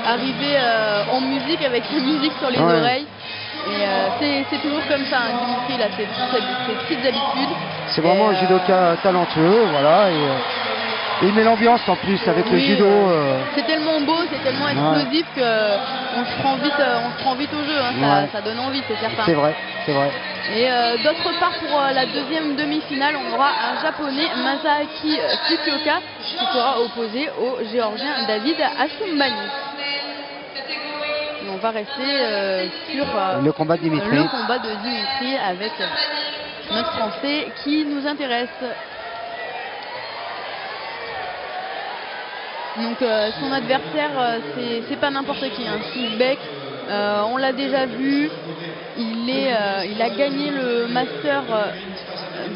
arriver en musique avec sa musique sur les oreilles. Et c'est toujours comme ça, hein, Dimitri, il a ses petites habitudes. C'est vraiment un judoka talentueux, voilà. Et il met l'ambiance en plus avec le judo. C'est tellement beau, c'est tellement explosif qu'on se prend vite au jeu, hein, ça donne envie, c'est certain. C'est vrai, c'est vrai. Et d'autre part, pour la deuxième demi-finale, on aura un japonais, Masaaki Fukuoka, qui sera opposé au géorgien David Assoumani. Et on va rester sur le combat de Dimitri. Le combat de Dimitri avec notre Français qui nous intéresse. Donc son adversaire, c'est pas n'importe qui, un Souzbek. On l'a déjà vu, il a gagné le Master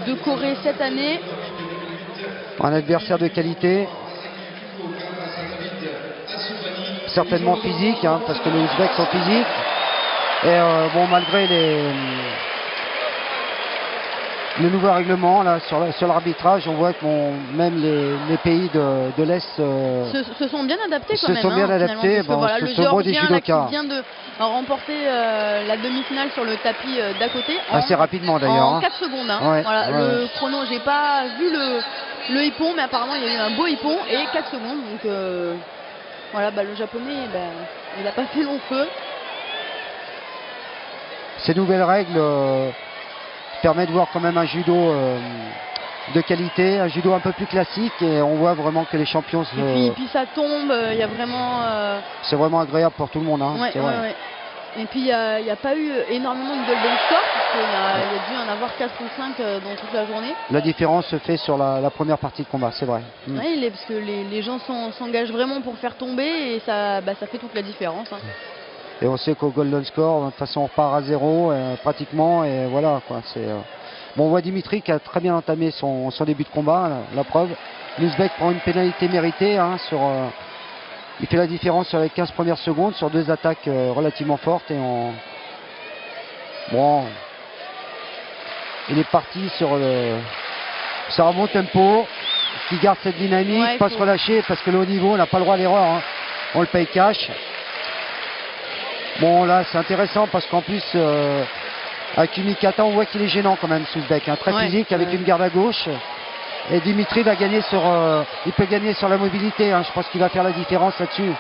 de Corée cette année. Un adversaire de qualité. Certainement physique, hein, parce que les Ouzbeks sont physiques. Et bon, malgré le nouveau règlement là, sur l'arbitrage, on voit que même les pays de l'Est se sont bien adaptés quand même. Se sont bien adaptés. Bon, voilà, le Géorgien là, qui vient de remporter la demi-finale sur le tapis d'à côté. Assez rapidement d'ailleurs. En 4 secondes. Hein. Voilà, le chrono, j'ai pas vu le hippon, mais apparemment il y a eu un beau hippon et 4 secondes. Donc voilà, le japonais, il n'a pas fait long feu. Ces nouvelles règles permettent de voir quand même un judo de qualité, un judo un peu plus classique, et on voit vraiment que les champions et puis ça tombe, il y a vraiment... C'est vraiment agréable pour tout le monde. Hein, ouais. Et puis il n'y a pas eu énormément de golden score, parce qu'il y a dû en avoir 4 ou 5 dans toute la journée. La différence se fait sur la première partie de combat, c'est vrai. Oui, parce que les gens s'engagent vraiment pour faire tomber, et ça fait toute la différence. Hein. Et on sait qu'au golden score, de toute façon on repart à 0 pratiquement, et voilà quoi. Bon, on voit Dimitri qui a très bien entamé son début de combat, la preuve. L'Ouzbek prend une pénalité méritée, hein, il fait la différence sur les 15 premières secondes, sur 2 attaques relativement fortes. Bon, il est parti sur un bon tempo, qui garde cette dynamique, pas se relâcher, parce que le haut niveau, on n'a pas le droit à l'erreur. Hein. On le paye cash. Bon, là, c'est intéressant, parce qu'en plus, Akumi Kata, on voit qu'il est gênant quand même, Souzbek, hein, très physique, avec une garde à gauche. Et Dimitri va gagner il peut gagner sur la mobilité, hein. Je pense qu'il va faire la différence là-dessus.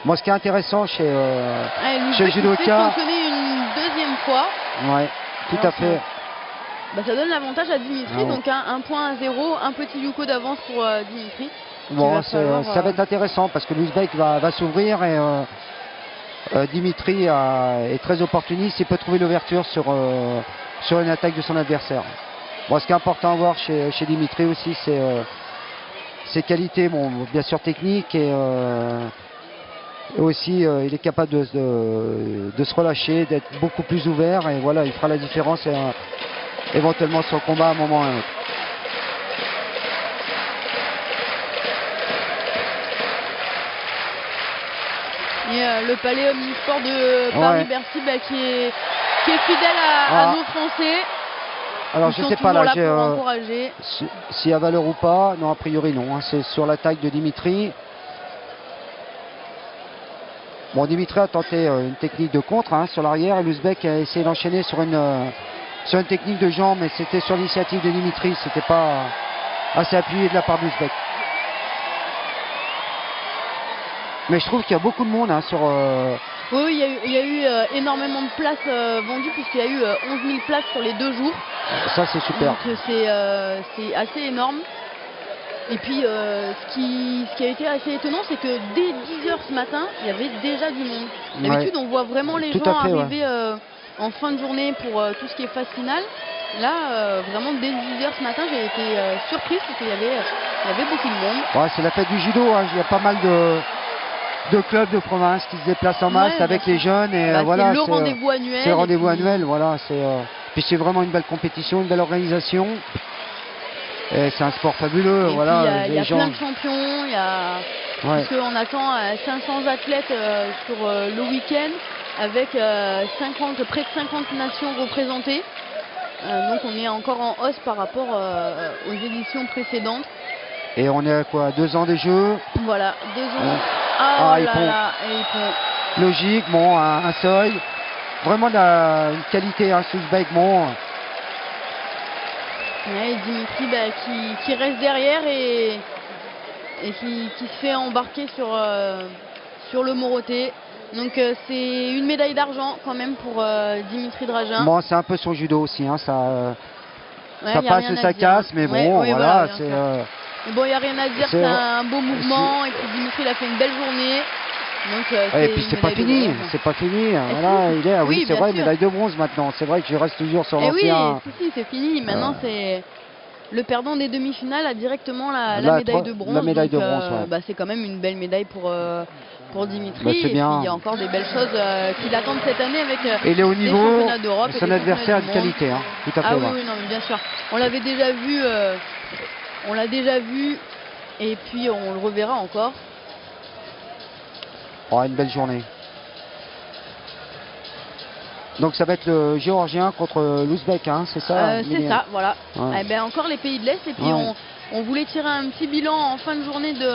Moi, ce qui est intéressant chez le judoka, il fait fonctionner une deuxième fois. Ouais, tout à fait. Ça donne l'avantage à Dimitri, donc un point à 0, un petit yuko d'avance pour Dimitri. Bon, ça va être intéressant, parce que l'Ouzbek va s'ouvrir, et Dimitri est très opportuniste, il peut trouver l'ouverture sur une attaque de son adversaire. Bon, ce qui est important à voir chez Dimitri aussi, c'est ses qualités, bon, bien sûr techniques, et aussi il est capable de se relâcher, d'être beaucoup plus ouvert, et voilà, il fera la différence éventuellement sur le combat à un moment ou à un autre. Et le palais omnisport de Paris-Bercy qui est fidèle à nos Français. Alors je sais pas là, s'il y a valeur ou pas, non, a priori non, hein, c'est sur l'attaque de Dimitri. Bon, Dimitri a tenté une technique de contre, hein, sur l'arrière, et l'Ouzbek a essayé d'enchaîner sur une technique de jambe, mais c'était sur l'initiative de Dimitri, c'était pas assez appuyé de la part de l'Ouzbek. Mais je trouve qu'il y a beaucoup de monde, hein, sur... Oui, il y a eu énormément de places vendues, puisqu'il y a eu 11 000 places sur les 2 jours. Ça, c'est super. Donc c'est assez énorme. Et puis ce qui a été assez étonnant, c'est que dès 10h ce matin, il y avait déjà du monde. D'habitude, on voit vraiment les gens arriver en fin de journée pour tout ce qui est phase finale. Là, vraiment, dès 10h ce matin, j'ai été surprise, parce qu'il y avait beaucoup de monde. Ouais, c'est la fête du judo, hein. Il y a pas mal de clubs de province qui se déplacent en masse avec les jeunes, et voilà, c'est le rendez-vous annuel. C'est le rendez-vous annuel, voilà. Puis c'est vraiment une belle compétition, une belle organisation. Et c'est un sport fabuleux, et voilà. Il y a plein de champions, puisqu'on attend 500 athlètes sur le week-end, avec près de 50 nations représentées. Donc on est encore en hausse par rapport aux éditions précédentes. Et on est à quoi, 2 ans des Jeux. Voilà, 2 ans. Ah, Oh là là, et ils font... Logique, bon, un seuil. Vraiment une qualité, un Souzbek, bon. Ouais, Dimitri qui reste derrière et qui se fait embarquer sur le Moroté. Donc c'est une médaille d'argent quand même pour Dimitri Dragin. Bon, c'est un peu son judo aussi, hein, ça passe ou ça casse, mais ouais, bon, oui, voilà. Mais bon, il n'y a rien à dire, c'est un beau mouvement. Et puis Dimitri, il a fait une belle journée. Donc, et puis c'est pas fini, c'est pas fini. Voilà, il est, oui, c'est vrai, sûr. Médaille de bronze maintenant. C'est vrai que je reste toujours sur l'ancien. Oui, si, c'est fini. Maintenant, c'est le perdant des demi-finales a directement la médaille de bronze. La médaille de bronze, ouais. C'est quand même une belle médaille pour Dimitri. Bah, et bien. puis il y a encore des belles choses qui l'attendent cette année avec il est au niveau, championnats d'Europe. Son adversaire de qualité, hein, tout à fait. Ah oui, non, mais bien sûr. On l'avait déjà vu, on l'a déjà vu, et puis on le reverra encore. Oh, une belle journée. Donc ça va être le Géorgien contre l'Ouzbek, hein, c'est ça C'est ça, voilà. Ouais. Eh ben, encore les pays de l'Est, et puis on voulait tirer un petit bilan en fin de journée de